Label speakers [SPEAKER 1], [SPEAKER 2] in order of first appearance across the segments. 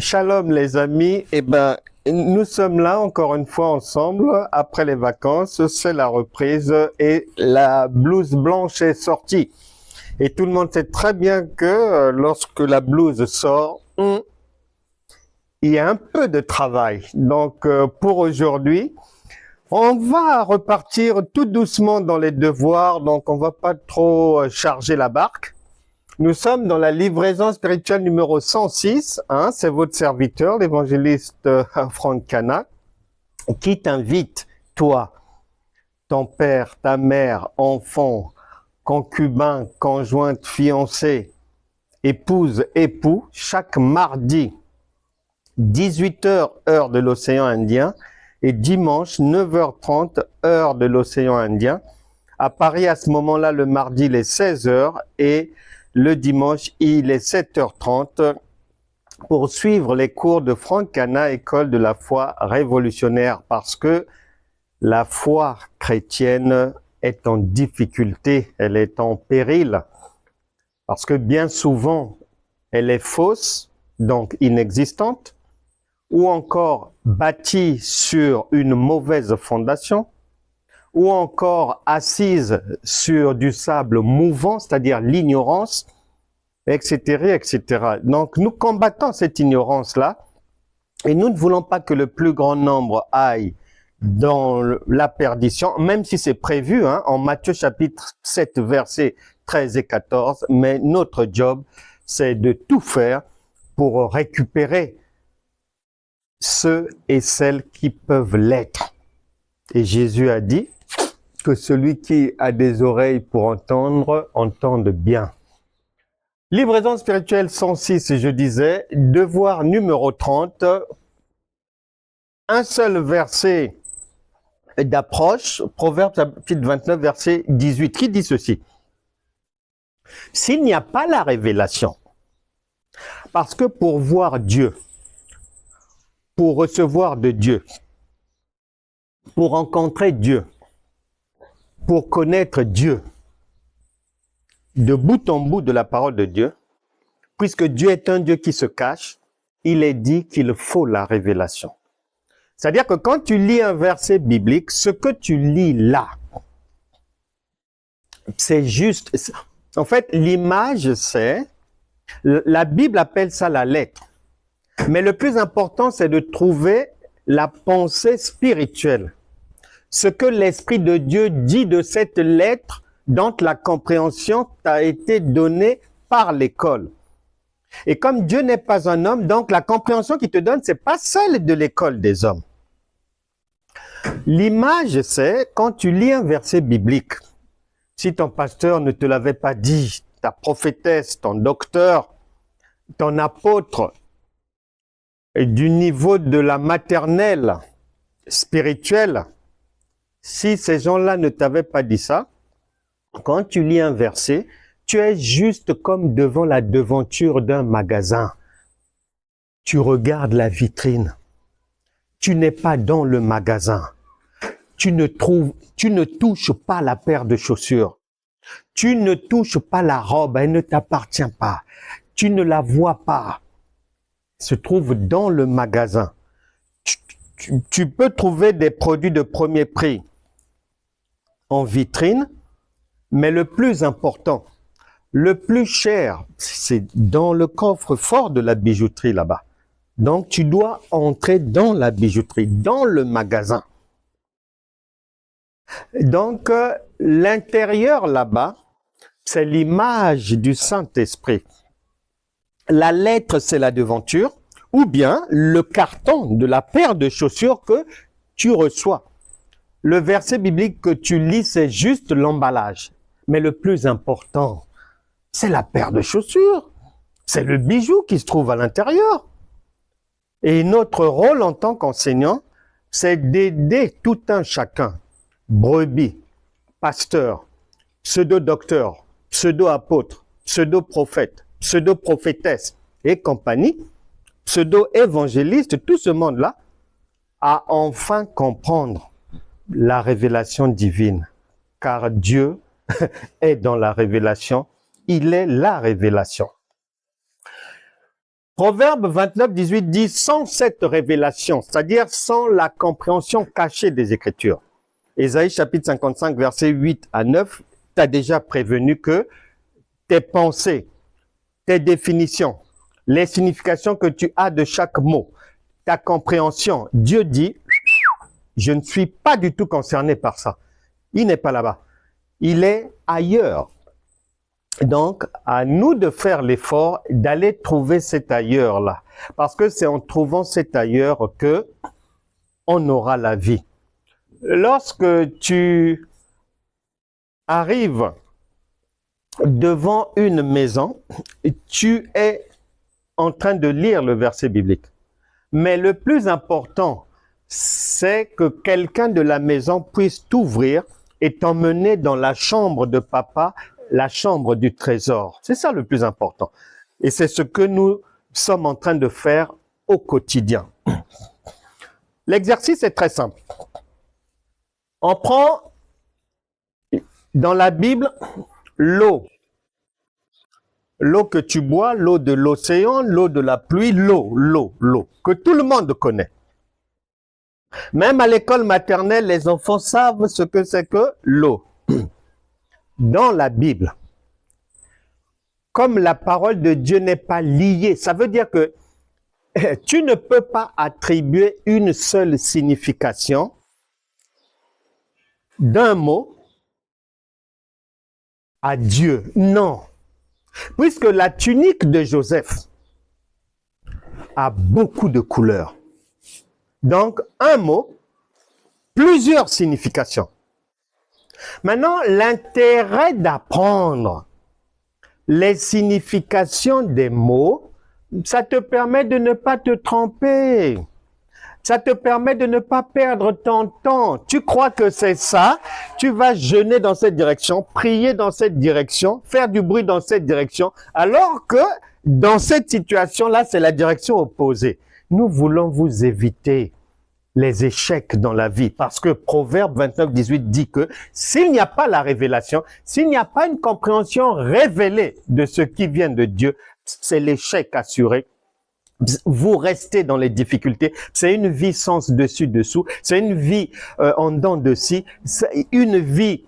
[SPEAKER 1] Shalom les amis, nous sommes là encore une fois ensemble après les vacances, c'est la reprise et la blouse blanche est sortie. Et tout le monde sait très bien que lorsque la blouse sort, il y a un peu de travail. Donc pour aujourd'hui, on va repartir tout doucement dans les devoirs, donc on va pas trop charger la barque. Nous sommes dans la livraison spirituelle numéro 106, c'est votre serviteur, l'évangéliste Franck Cana, qui t'invite, toi, ton père, ta mère, enfant, concubin, conjointe, fiancé, épouse, époux, chaque mardi, 18h, heure de l'océan Indien, et dimanche, 9h30, heure de l'océan Indien. À Paris, à ce moment-là, le mardi, il est 16h, et le dimanche, il est 7h30 pour suivre les cours de Franck Cana, École de la foi révolutionnaire, parce que la foi chrétienne est en difficulté, elle est en péril, parce que bien souvent, elle est fausse, donc inexistante, ou encore bâtie sur une mauvaise fondation, ou encore assise sur du sable mouvant, c'est-à-dire l'ignorance, etc., etc. Donc, nous combattons cette ignorance-là, et nous ne voulons pas que le plus grand nombre aille dans la perdition, même si c'est prévu en Matthieu chapitre 7, versets 13 et 14, mais notre job, c'est de tout faire pour récupérer ceux et celles qui peuvent l'être. Et Jésus a dit que celui qui a des oreilles pour entendre, entende bien. Livraison spirituelle 106, je disais, devoir numéro 30, un seul verset d'approche, Proverbe chapitre 29, verset 18, qui dit ceci. S'il n'y a pas la révélation, parce que pour voir Dieu, pour recevoir de Dieu, pour rencontrer Dieu, pour connaître Dieu, de bout en bout de la parole de Dieu, puisque Dieu est un Dieu qui se cache, il est dit qu'il faut la révélation. C'est-à-dire que quand tu lis un verset biblique, ce que tu lis là, c'est juste... En fait, l'image, c'est... La Bible appelle ça la lettre. Mais le plus important, c'est de trouver la pensée spirituelle. Ce que l'Esprit de Dieu dit de cette lettre, dont la compréhension t'a été donnée par l'école. Et comme Dieu n'est pas un homme, donc la compréhension qu'il te donne, c'est pas celle de l'école des hommes. L'image, c'est quand tu lis un verset biblique. Si ton pasteur ne te l'avait pas dit, ta prophétesse, ton docteur, ton apôtre, du niveau de la maternelle spirituelle, si ces gens-là ne t'avaient pas dit ça, quand tu lis un verset, tu es juste comme devant la devanture d'un magasin. Tu regardes la vitrine. Tu n'es pas dans le magasin. Tu ne touches pas la paire de chaussures. Tu ne touches pas la robe, elle ne t'appartient pas. Tu ne la vois pas. Elle se trouve dans le magasin. Tu peux trouver des produits de premier prix en vitrine, mais le plus important, le plus cher, c'est dans le coffre-fort de la bijouterie là-bas. Donc, tu dois entrer dans la bijouterie, dans le magasin. Donc, l'intérieur là-bas, c'est l'image du Saint-Esprit. La lettre, c'est la devanture, ou bien le carton de la paire de chaussures que tu reçois. Le verset biblique que tu lis, c'est juste l'emballage. Mais le plus important, c'est la paire de chaussures. C'est le bijou qui se trouve à l'intérieur. Et notre rôle en tant qu'enseignant, c'est d'aider tout un chacun, brebis, pasteur, pseudo-docteur, pseudo-apôtre, pseudo-prophète, pseudo-prophétesse et compagnie, pseudo-évangéliste, tout ce monde-là, à enfin comprendre la révélation divine. Car Dieu est dans la révélation, il est la révélation. Proverbe 29, 18 dit, sans cette révélation, c'est-à-dire sans la compréhension cachée des Écritures. Ésaïe chapitre 55, versets 8 à 9, t'as déjà prévenu que tes pensées, tes définitions, les significations que tu as de chaque mot, ta compréhension, Dieu dit, je ne suis pas du tout concerné par ça. Il n'est pas là-bas. Il est ailleurs. Donc, à nous de faire l'effort d'aller trouver cet ailleurs-là. Parce que c'est en trouvant cet ailleurs que on aura la vie. Lorsque tu arrives devant une maison, tu es en train de lire le verset biblique. Mais le plus important, c'est que quelqu'un de la maison puisse t'ouvrir et t'emmener dans la chambre de papa, la chambre du trésor. C'est ça le plus important. Et c'est ce que nous sommes en train de faire au quotidien. L'exercice est très simple. On prend dans la Bible l'eau. L'eau que tu bois, l'eau de l'océan, l'eau de la pluie, l'eau, que tout le monde connaît. Même à l'école maternelle, les enfants savent ce que c'est que l'eau. Dans la Bible, comme la parole de Dieu n'est pas liée, ça veut dire que tu ne peux pas attribuer une seule signification d'un mot à Dieu. Non. Puisque la tunique de Joseph a beaucoup de couleurs. Donc, un mot, plusieurs significations. Maintenant, l'intérêt d'apprendre les significations des mots, ça te permet de ne pas te tromper. Ça te permet de ne pas perdre ton temps. Tu crois que c'est ça, tu vas jeûner dans cette direction, prier dans cette direction, faire du bruit dans cette direction, alors que dans cette situation-là, c'est la direction opposée. Nous voulons vous éviter les échecs dans la vie, parce que Proverbe 29, 18 dit que s'il n'y a pas la révélation, s'il n'y a pas une compréhension révélée de ce qui vient de Dieu, c'est l'échec assuré. Vous restez dans les difficultés. C'est une vie sans dessus-dessous. C'est une vie en dents de scie. C'est une vie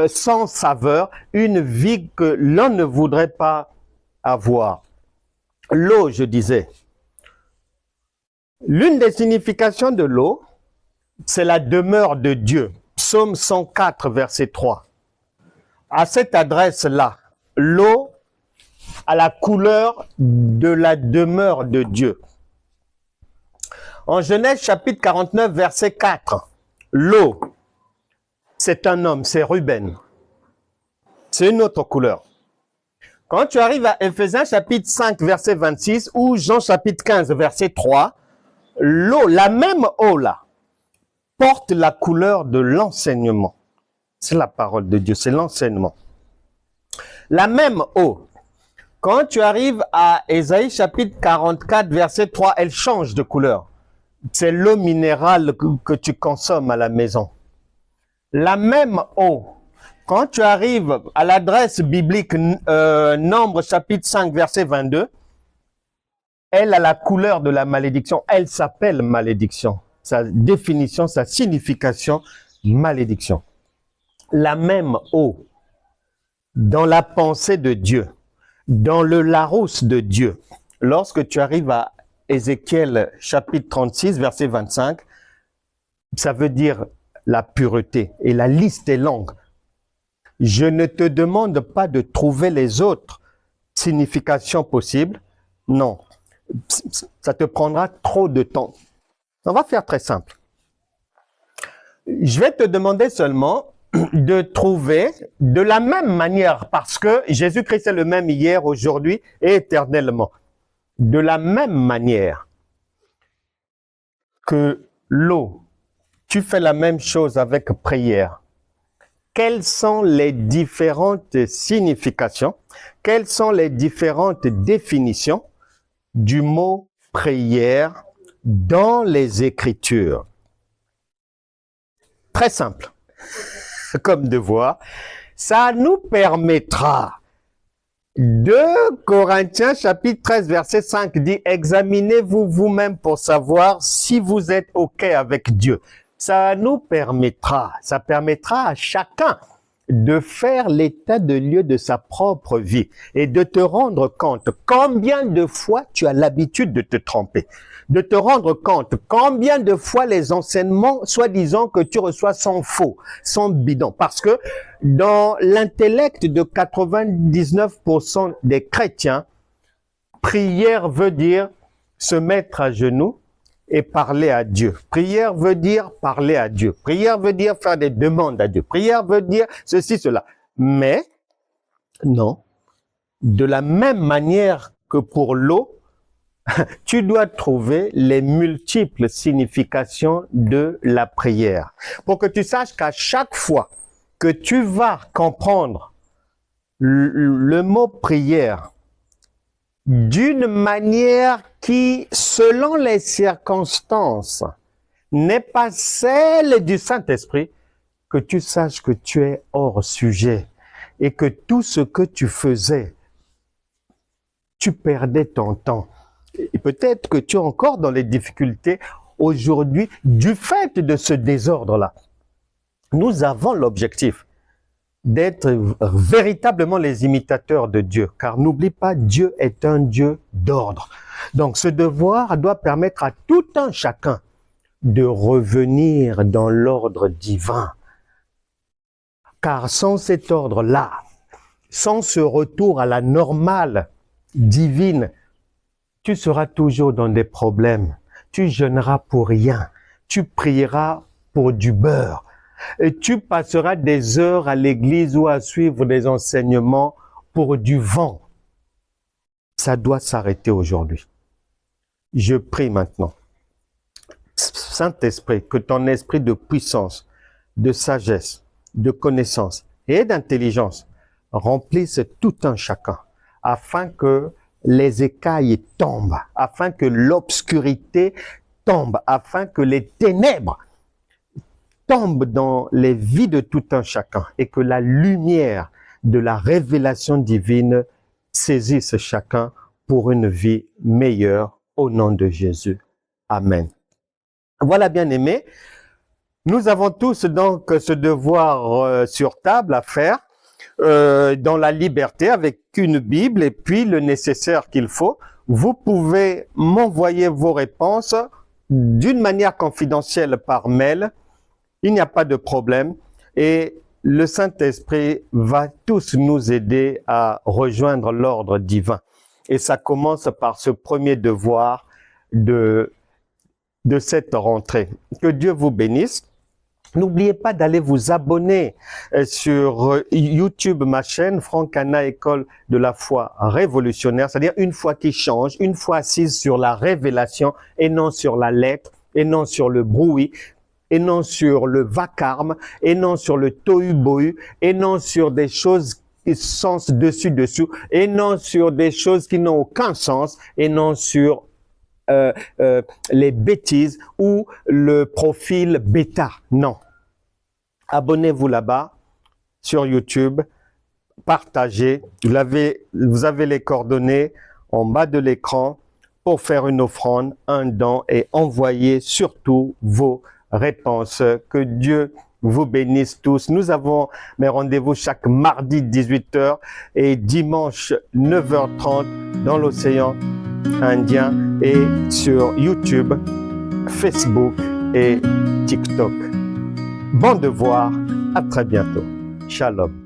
[SPEAKER 1] sans saveur. Une vie que l'on ne voudrait pas avoir. L'eau, je disais. L'une des significations de l'eau, c'est la demeure de Dieu. Psaume 104, verset 3. À cette adresse-là, l'eau à la couleur de la demeure de Dieu. En Genèse chapitre 49, verset 4, l'eau, c'est un homme, c'est Ruben. C'est une autre couleur. Quand tu arrives à Éphésiens chapitre 5, verset 26, ou Jean chapitre 15, verset 3, l'eau, la même eau là, porte la couleur de l'enseignement. C'est la parole de Dieu, c'est l'enseignement. La même eau. Quand tu arrives à Ésaïe chapitre 44, verset 3, elle change de couleur. C'est l'eau minérale que tu consommes à la maison. La même eau. Quand tu arrives à l'adresse biblique Nombre chapitre 5, verset 22, elle a la couleur de la malédiction. Elle s'appelle malédiction. Sa définition, sa signification, malédiction. La même eau dans la pensée de Dieu. Dans le Larousse de Dieu, lorsque tu arrives à Ézéchiel chapitre 36, verset 25, ça veut dire la pureté. Et la liste est longue. Je ne te demande pas de trouver les autres significations possibles. Non, ça te prendra trop de temps. On va faire très simple. Je vais te demander seulement de trouver de la même manière, parce que Jésus-Christ est le même hier, aujourd'hui et éternellement. De la même manière que l'eau, tu fais la même chose avec prière. Quelles sont les différentes significations, quelles sont les différentes définitions du mot prière dans les Écritures? Très simple. Comme devoir, ça nous permettra 2 Corinthiens chapitre 13 verset 5 dit « Examinez-vous vous-même pour savoir si vous êtes OK avec Dieu. » Ça permettra à chacun de faire l'état de lieu de sa propre vie et de te rendre compte combien de fois tu as l'habitude de te tromper, de te rendre compte combien de fois les enseignements, soi-disant que tu reçois, sont faux, sont bidons. Parce que dans l'intellect de 99% des chrétiens, prière veut dire se mettre à genoux et parler à Dieu. Prière veut dire parler à Dieu. Prière veut dire faire des demandes à Dieu. Prière veut dire ceci, cela. Mais, non, de la même manière que pour l'eau, tu dois trouver les multiples significations de la prière. Pour que tu saches qu'à chaque fois que tu vas comprendre le mot prière d'une manière qui, selon les circonstances, n'est pas celle du Saint-Esprit, que tu saches que tu es hors sujet et que tout ce que tu faisais, tu perdais ton temps. Et peut-être que tu es encore dans les difficultés aujourd'hui du fait de ce désordre-là. Nous avons l'objectif d'être véritablement les imitateurs de Dieu. Car n'oublie pas, Dieu est un Dieu d'ordre. Donc ce devoir doit permettre à tout un chacun de revenir dans l'ordre divin. Car sans cet ordre-là, sans ce retour à la normale divine, tu seras toujours dans des problèmes. Tu jeûneras pour rien. Tu prieras pour du beurre. Et tu passeras des heures à l'église ou à suivre des enseignements pour du vent. Ça doit s'arrêter aujourd'hui. Je prie maintenant. Saint-Esprit, que ton esprit de puissance, de sagesse, de connaissance et d'intelligence remplisse tout un chacun, afin que les écailles tombent, afin que l'obscurité tombe, afin que les ténèbres tombe dans les vies de tout un chacun et que la lumière de la révélation divine saisisse chacun pour une vie meilleure au nom de Jésus. Amen. Voilà, bien-aimés, nous avons tous donc ce devoir sur table à faire dans la liberté avec une Bible et puis le nécessaire qu'il faut. Vous pouvez m'envoyer vos réponses d'une manière confidentielle par mail. Il n'y a pas de problème et le Saint-Esprit va tous nous aider à rejoindre l'ordre divin. Et ça commence par ce premier devoir de cette rentrée. Que Dieu vous bénisse. N'oubliez pas d'aller vous abonner sur YouTube, ma chaîne, Franck Anna, École de la foi révolutionnaire, c'est-à-dire une foi qui change, une foi assise sur la révélation et non sur la lettre, et non sur le bruit, et non sur le vacarme, et non sur le tohu-bohu, et non sur des choses qui sens dessus-dessous, et non sur des choses qui n'ont aucun sens, et non sur les bêtises ou le profil bêta. Non. Abonnez-vous là-bas sur YouTube, partagez. Vous avez les coordonnées en bas de l'écran pour faire une offrande, un don et envoyer surtout vos réponses. Que Dieu vous bénisse tous. Nous avons mes rendez-vous chaque mardi 18h et dimanche 9h30 dans l'océan Indien et sur YouTube, Facebook et TikTok. Bon devoir, à très bientôt. Shalom.